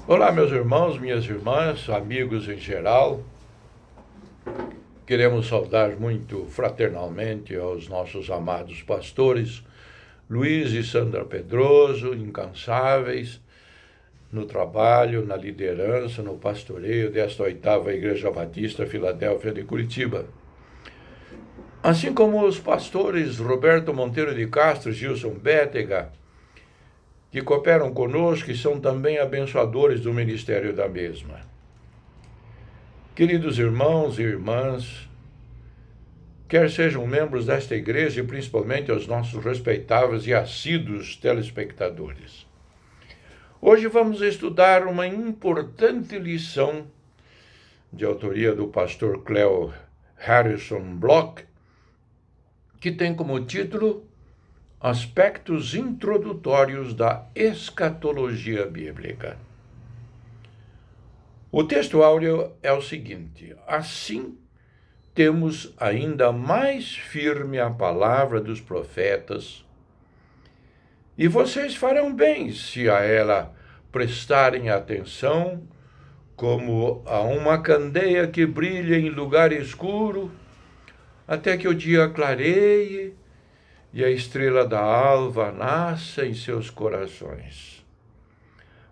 Olá, meus irmãos, minhas irmãs, amigos em geral. Queremos saudar muito fraternalmente aos nossos amados pastores, Luiz e Sandra Pedroso, incansáveis no trabalho, na liderança, no pastoreio desta 8ª Igreja Batista Filadélfia de Curitiba. Assim como os pastores Roberto Monteiro de Castro e Gilson Bétega, que cooperam conosco e são também abençoadores do ministério da mesma. Queridos irmãos e irmãs, quer sejam membros desta igreja e principalmente aos nossos respeitáveis e assíduos telespectadores. Hoje vamos estudar uma importante lição de autoria do pastor Cleo Harrison Block, que tem como título Aspectos Introdutórios da Escatologia Bíblica. O texto áureo é o seguinte: assim temos ainda mais firme a palavra dos profetas, e vocês farão bem se a ela prestarem atenção, como a uma candeia que brilha em lugar escuro, até que o dia clareie e a estrela da alva nasça em seus corações.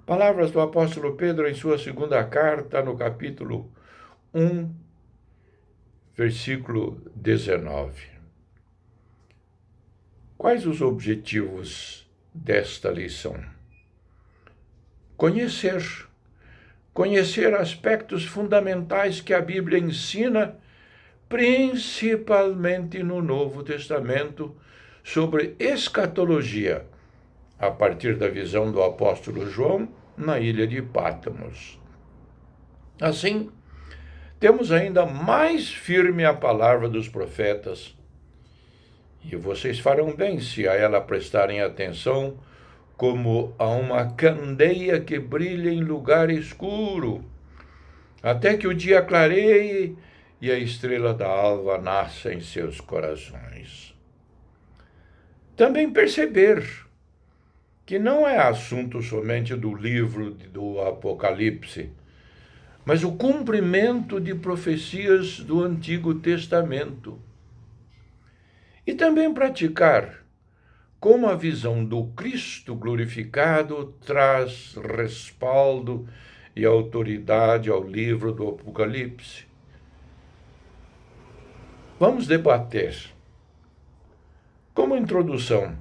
Palavras do apóstolo Pedro em sua segunda carta, no capítulo 1, versículo 19. Quais os objetivos desta lição? Conhecer aspectos fundamentais que a Bíblia ensina, principalmente no Novo Testamento, sobre escatologia, a partir da visão do apóstolo João na ilha de Pátmos. Assim, temos ainda mais firme a palavra dos profetas, e vocês farão bem se a ela prestarem atenção, como a uma candeia que brilha em lugar escuro, até que o dia clareie e a estrela da alva nasça em seus corações. Também perceber que não é assunto somente do livro do Apocalipse, mas o cumprimento de profecias do Antigo Testamento. E também praticar como a visão do Cristo glorificado traz respaldo e autoridade ao livro do Apocalipse. Vamos debater. Como introdução,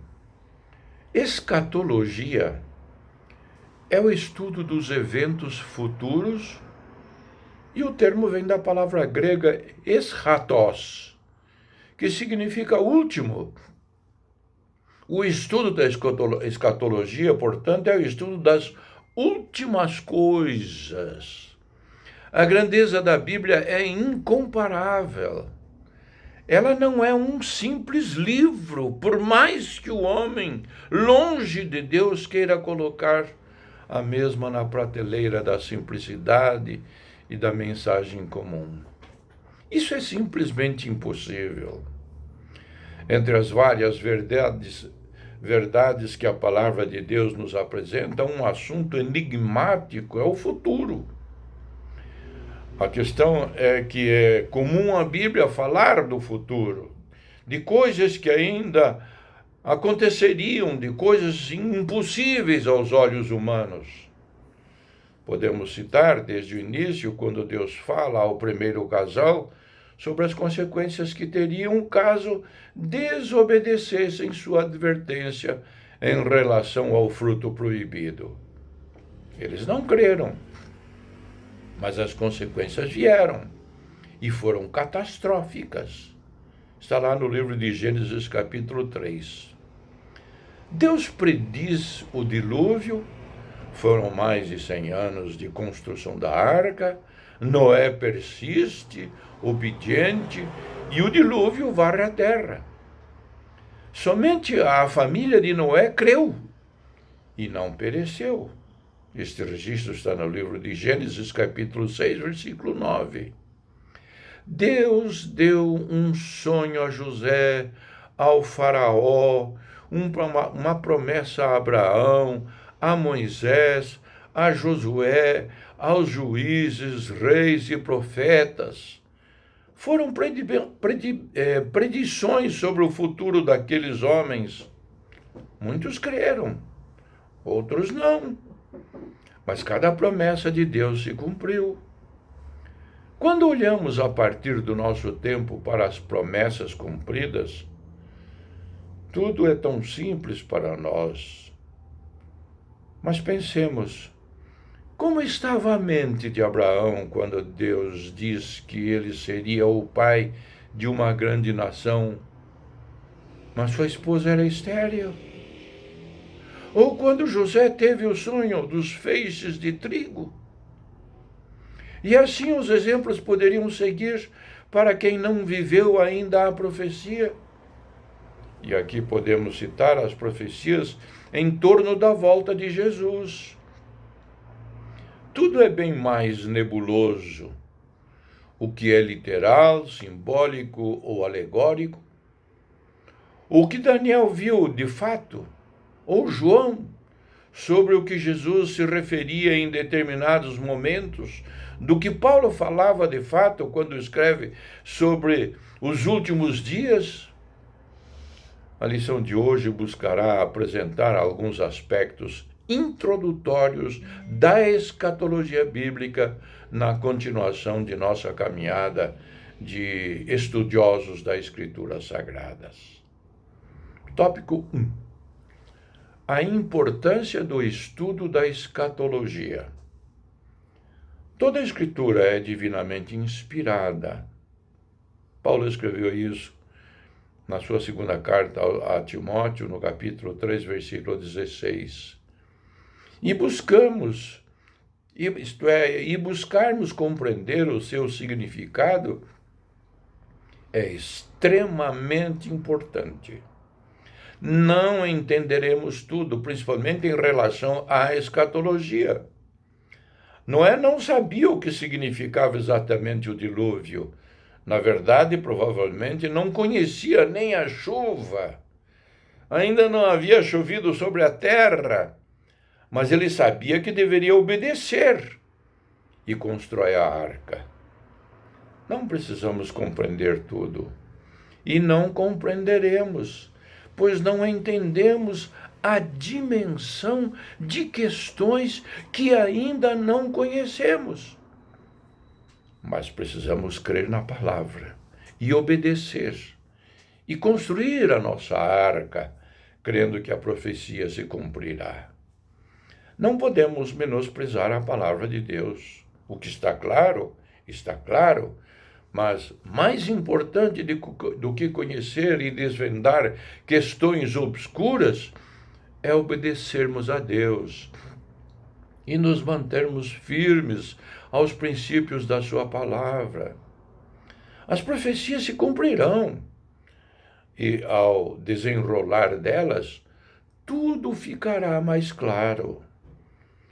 escatologia é o estudo dos eventos futuros, e o termo vem da palavra grega eschatos, que significa último. O estudo da escatologia, portanto, é o estudo das últimas coisas. A grandeza da Bíblia é incomparável. Ela não é um simples livro, por mais que o homem, longe de Deus, queira colocar a mesma na prateleira da simplicidade e da mensagem comum. Isso é simplesmente impossível. Entre as várias verdades que a palavra de Deus nos apresenta, um assunto enigmático é o futuro. A questão é que é comum a Bíblia falar do futuro, de coisas que ainda aconteceriam, de coisas impossíveis aos olhos humanos. Podemos citar desde o início, quando Deus fala ao primeiro casal sobre as consequências que teriam caso desobedecessem sua advertência em relação ao fruto proibido. Eles não creram, mas as consequências vieram e foram catastróficas. Está lá no livro de Gênesis, capítulo 3. Deus prediz o dilúvio, foram mais de 100 anos de construção da arca, Noé persiste, obediente, e o dilúvio varre a terra. Somente a família de Noé creu e não pereceu. Este registro está no livro de Gênesis, capítulo 6, versículo 9. Deus deu um sonho a José, ao faraó, uma promessa a Abraão, a Moisés, a Josué, aos juízes, reis e profetas. Foram predições sobre o futuro daqueles homens. Muitos creram, outros não. Mas cada promessa de Deus se cumpriu. Quando olhamos a partir do nosso tempo para as promessas cumpridas, tudo é tão simples para nós. Mas pensemos, como estava a mente de Abraão quando Deus diz que ele seria o pai de uma grande nação, mas sua esposa era estéril? Ou quando José teve o sonho dos feixes de trigo? E assim os exemplos poderiam seguir para quem não viveu ainda a profecia. E aqui podemos citar as profecias em torno da volta de Jesus. Tudo é bem mais nebuloso. O que é literal, simbólico ou alegórico. O que Daniel viu de fato, ou João, sobre o que Jesus se referia em determinados momentos, do que Paulo falava de fato quando escreve sobre os últimos dias. A lição de hoje buscará apresentar alguns aspectos introdutórios da escatologia bíblica na continuação de nossa caminhada de estudiosos das Escrituras Sagradas. Tópico 1. A importância do estudo da escatologia. Toda a Escritura é divinamente inspirada. Paulo escreveu isso na sua segunda carta a Timóteo, no capítulo 3, versículo 16. E buscarmos compreender o seu significado é extremamente importante. Não entenderemos tudo, principalmente em relação à escatologia. Noé não sabia o que significava exatamente o dilúvio. Na verdade, provavelmente não conhecia nem a chuva. Ainda não havia chovido sobre a terra, mas ele sabia que deveria obedecer e constrói a arca. Não precisamos compreender tudo, e não compreenderemos, pois não entendemos a dimensão de questões que ainda não conhecemos. Mas precisamos crer na palavra e obedecer e construir a nossa arca, crendo que a profecia se cumprirá. Não podemos menosprezar a palavra de Deus. O que está claro, mas mais importante do que conhecer e desvendar questões obscuras é obedecermos a Deus e nos mantermos firmes aos princípios da sua palavra. As profecias se cumprirão e, ao desenrolar delas, tudo ficará mais claro.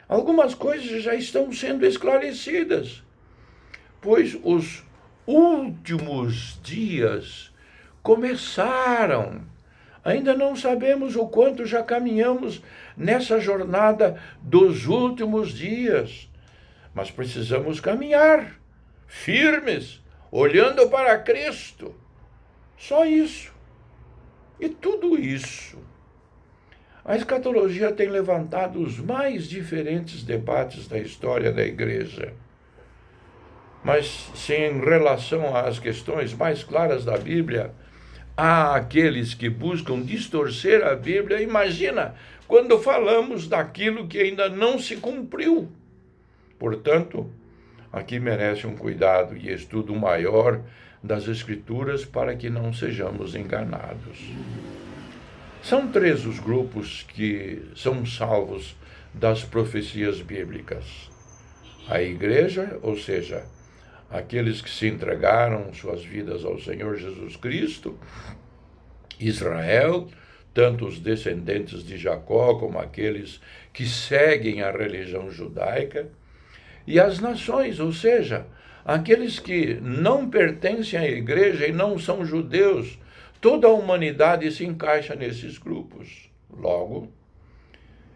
Algumas coisas já estão sendo esclarecidas, pois os últimos dias começaram. Ainda não sabemos o quanto já caminhamos nessa jornada dos últimos dias, mas precisamos caminhar firmes, olhando para Cristo. Só isso. E tudo isso. A escatologia tem levantado os mais diferentes debates da história da Igreja. Mas se em relação às questões mais claras da Bíblia, há aqueles que buscam distorcer a Bíblia, imagina quando falamos daquilo que ainda não se cumpriu. Portanto, aqui merece um cuidado e estudo maior das Escrituras para que não sejamos enganados. São 3 os grupos que são salvos das profecias bíblicas. A igreja, ou seja, aqueles que se entregaram suas vidas ao Senhor Jesus Cristo, Israel, tanto os descendentes de Jacó como aqueles que seguem a religião judaica, e as nações, ou seja, aqueles que não pertencem à igreja e não são judeus. Toda a humanidade se encaixa nesses grupos. Logo,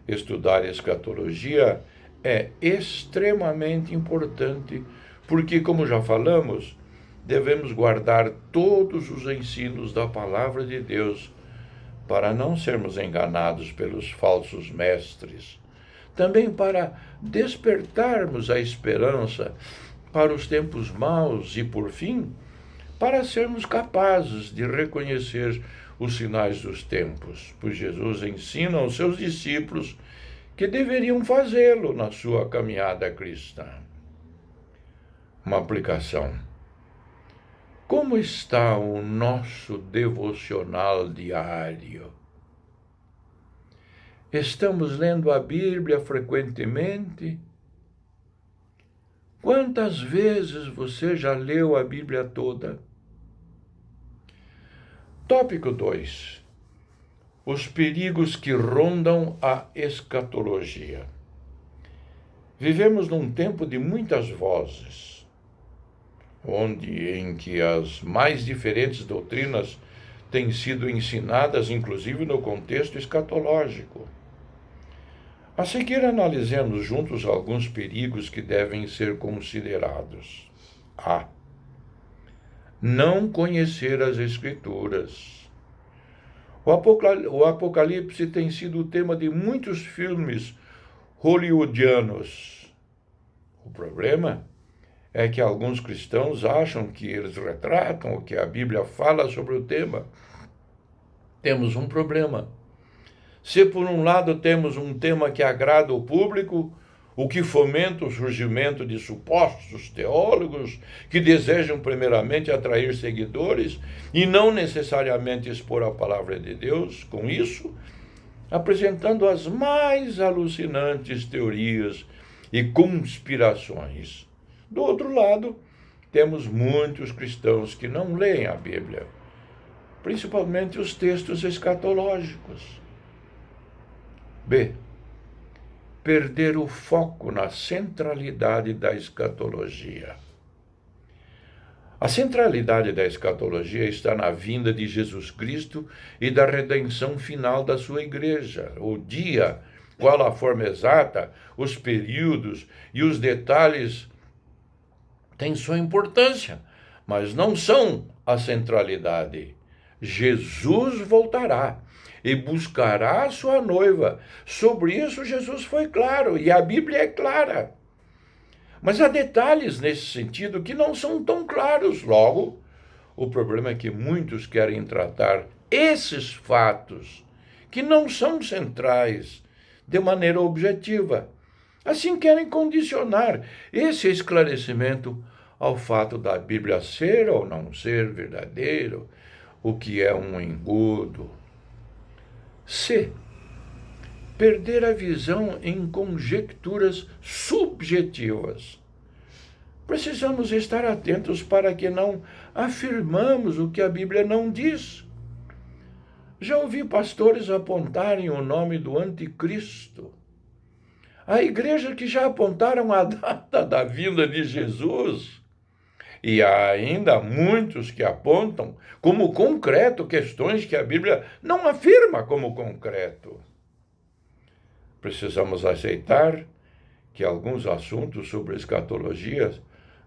estudar escatologia é extremamente importante, porque, como já falamos, devemos guardar todos os ensinos da palavra de Deus para não sermos enganados pelos falsos mestres. Também para despertarmos a esperança para os tempos maus e, por fim, para sermos capazes de reconhecer os sinais dos tempos, pois Jesus ensina aos seus discípulos que deveriam fazê-lo na sua caminhada cristã. Uma aplicação. Como está o nosso devocional diário? Estamos lendo a Bíblia frequentemente? Quantas vezes você já leu a Bíblia toda? Tópico 2. Os perigos que rondam a escatologia. Vivemos num tempo de muitas vozes, em que as mais diferentes doutrinas têm sido ensinadas, inclusive no contexto escatológico. A seguir, analisemos juntos alguns perigos que devem ser considerados. A. Não conhecer as Escrituras. O Apocalipse tem sido o tema de muitos filmes hollywoodianos. O problema é que alguns cristãos acham que eles retratam o que a Bíblia fala sobre o tema. Temos um problema. Se por um lado temos um tema que agrada o público, o que fomenta o surgimento de supostos teólogos que desejam primeiramente atrair seguidores e não necessariamente expor a palavra de Deus, com isso, apresentando as mais alucinantes teorias e conspirações. Do outro lado, temos muitos cristãos que não leem a Bíblia, principalmente os textos escatológicos. B. Perder o foco na centralidade da escatologia. A centralidade da escatologia está na vinda de Jesus Cristo e da redenção final da sua igreja. O dia, qual a forma exata, os períodos e os detalhes têm sua importância, mas não são a centralidade. Jesus voltará e buscará a sua noiva. Sobre isso Jesus foi claro, e a Bíblia é clara. Mas há detalhes nesse sentido que não são tão claros. Logo, o problema é que muitos querem tratar esses fatos, que não são centrais, de maneira objetiva. Assim querem condicionar esse esclarecimento ao fato da Bíblia ser ou não ser verdadeiro, o que é um engodo. C. Perder a visão em conjecturas subjetivas. Precisamos estar atentos para que não afirmamos o que a Bíblia não diz. Já ouvi pastores apontarem o nome do anticristo. Há igrejas que já apontaram a data da vinda de Jesus. E há ainda muitos que apontam como concreto questões que a Bíblia não afirma como concreto. Precisamos aceitar que alguns assuntos sobre escatologia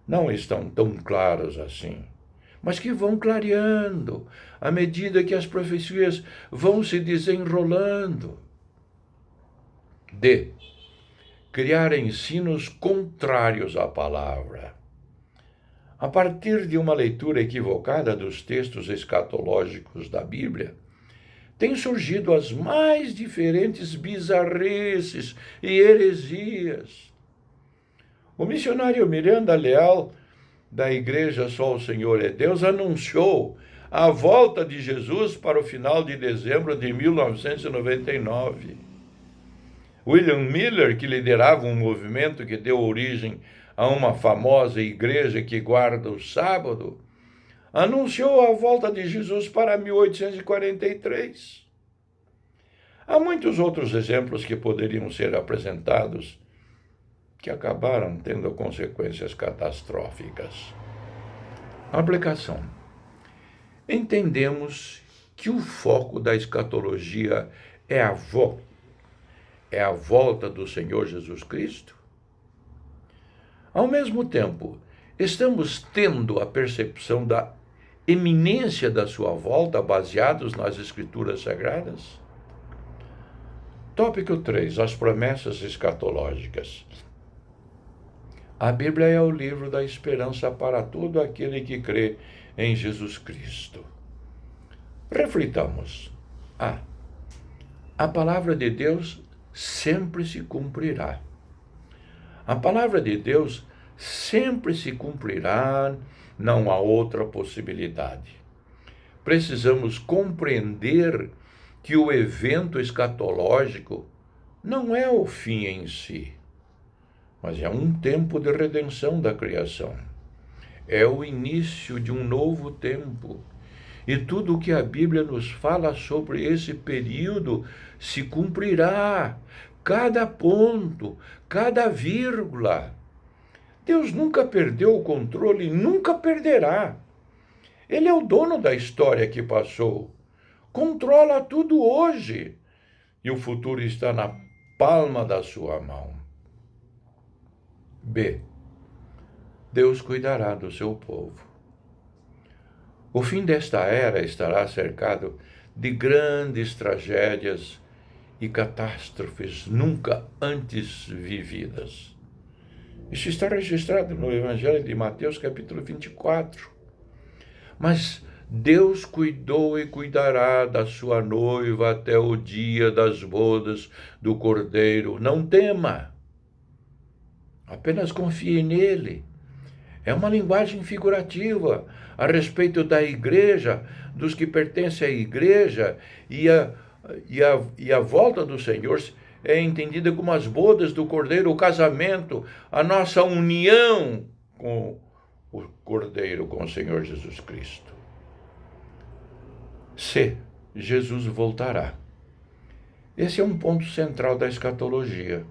não estão tão claros assim, mas que vão clareando à medida que as profecias vão se desenrolando. D. Criar ensinos contrários à palavra. A partir de uma leitura equivocada dos textos escatológicos da Bíblia, têm surgido as mais diferentes bizarrices e heresias. O missionário Miranda Leal, da Igreja Só o Senhor é Deus, anunciou a volta de Jesus para o final de dezembro de 1999. William Miller, que liderava um movimento que deu origem a uma famosa igreja que guarda o sábado, anunciou a volta de Jesus para 1843. Há muitos outros exemplos que poderiam ser apresentados que acabaram tendo consequências catastróficas. Aplicação. Entendemos que o foco da escatologia é a volta do Senhor Jesus Cristo? Ao mesmo tempo, estamos tendo a percepção da iminência da sua volta baseados nas Escrituras Sagradas? Tópico 3. As promessas escatológicas. A Bíblia é o livro da esperança para todo aquele que crê em Jesus Cristo. Reflitamos. A palavra de Deus sempre se cumprirá. A palavra de Deus sempre se cumprirá, não há outra possibilidade. Precisamos compreender que o evento escatológico não é o fim em si, mas é um tempo de redenção da criação. É o início de um novo tempo. E tudo o que a Bíblia nos fala sobre esse período se cumprirá. Cada ponto, cada vírgula. Deus nunca perdeu o controle, nunca perderá. Ele é o dono da história que passou. Controla tudo hoje. E o futuro está na palma da sua mão. B. Deus cuidará do seu povo. O fim desta era estará cercado de grandes tragédias e catástrofes nunca antes vividas. Isso está registrado no Evangelho de Mateus, capítulo 24. Mas Deus cuidou e cuidará da sua noiva até o dia das bodas do Cordeiro. Não tema. Apenas confie nele. É uma linguagem figurativa a respeito da igreja, dos que pertencem à igreja, e a volta do Senhor é entendida como as bodas do Cordeiro, o casamento, a nossa união com o Cordeiro, com o Senhor Jesus Cristo. C. Jesus voltará. Esse é um ponto central da escatologia.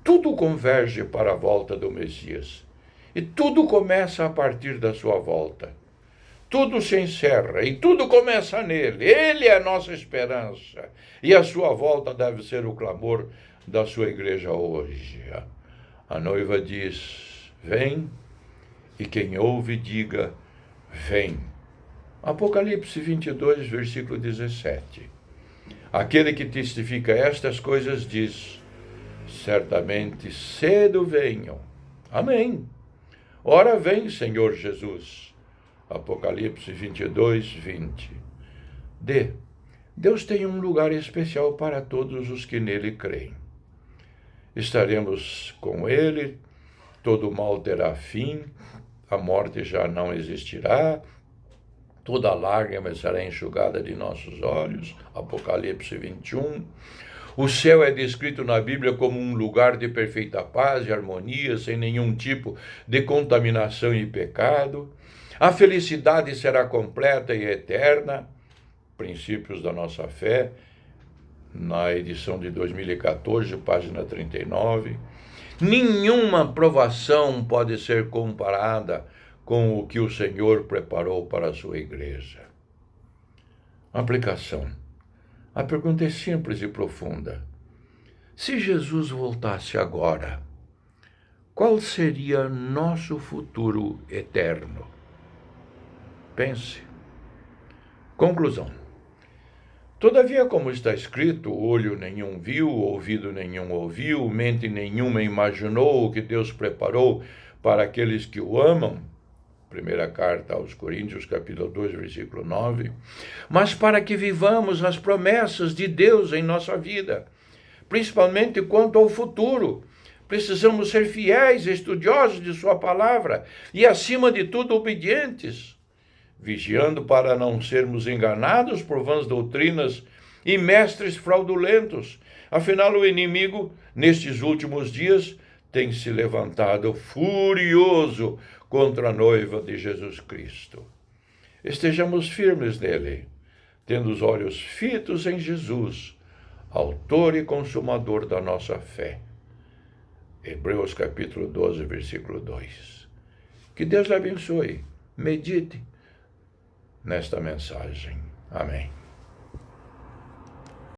Tudo converge para a volta do Messias. E tudo começa a partir da sua volta. Tudo se encerra e tudo começa nele. Ele é a nossa esperança. E a sua volta deve ser o clamor da sua igreja hoje. A noiva diz, vem, e quem ouve diga, vem. Apocalipse 22, versículo 17. Aquele que testifica estas coisas diz, certamente cedo venham. Amém. Ora vem, Senhor Jesus. Apocalipse 22, 20. D. Deus tem um lugar especial para todos os que nele creem. Estaremos com ele, todo mal terá fim, a morte já não existirá, toda lágrima será enxugada de nossos olhos. Apocalipse 21. O céu é descrito na Bíblia como um lugar de perfeita paz e harmonia, sem nenhum tipo de contaminação e pecado. A felicidade será completa e eterna. Princípios da nossa fé, na edição de 2014, página 39. Nenhuma provação pode ser comparada com o que o Senhor preparou para a sua igreja. Aplicação. A pergunta é simples e profunda. Se Jesus voltasse agora, qual seria nosso futuro eterno? Pense. Conclusão. Todavia, como está escrito, olho nenhum viu, ouvido nenhum ouviu, mente nenhuma imaginou o que Deus preparou para aqueles que o amam. Primeira carta aos Coríntios, capítulo 2, versículo 9. Mas para que vivamos as promessas de Deus em nossa vida, principalmente quanto ao futuro, precisamos ser fiéis, estudiosos de sua palavra e, acima de tudo, obedientes, vigiando para não sermos enganados por vãs doutrinas e mestres fraudulentos. Afinal, o inimigo, nestes últimos dias, tem se levantado furioso contra a noiva de Jesus Cristo. Estejamos firmes nele, tendo os olhos fitos em Jesus, autor e consumador da nossa fé. Hebreus capítulo 12, versículo 2. Que Deus lhe abençoe. Medite nesta mensagem. Amém.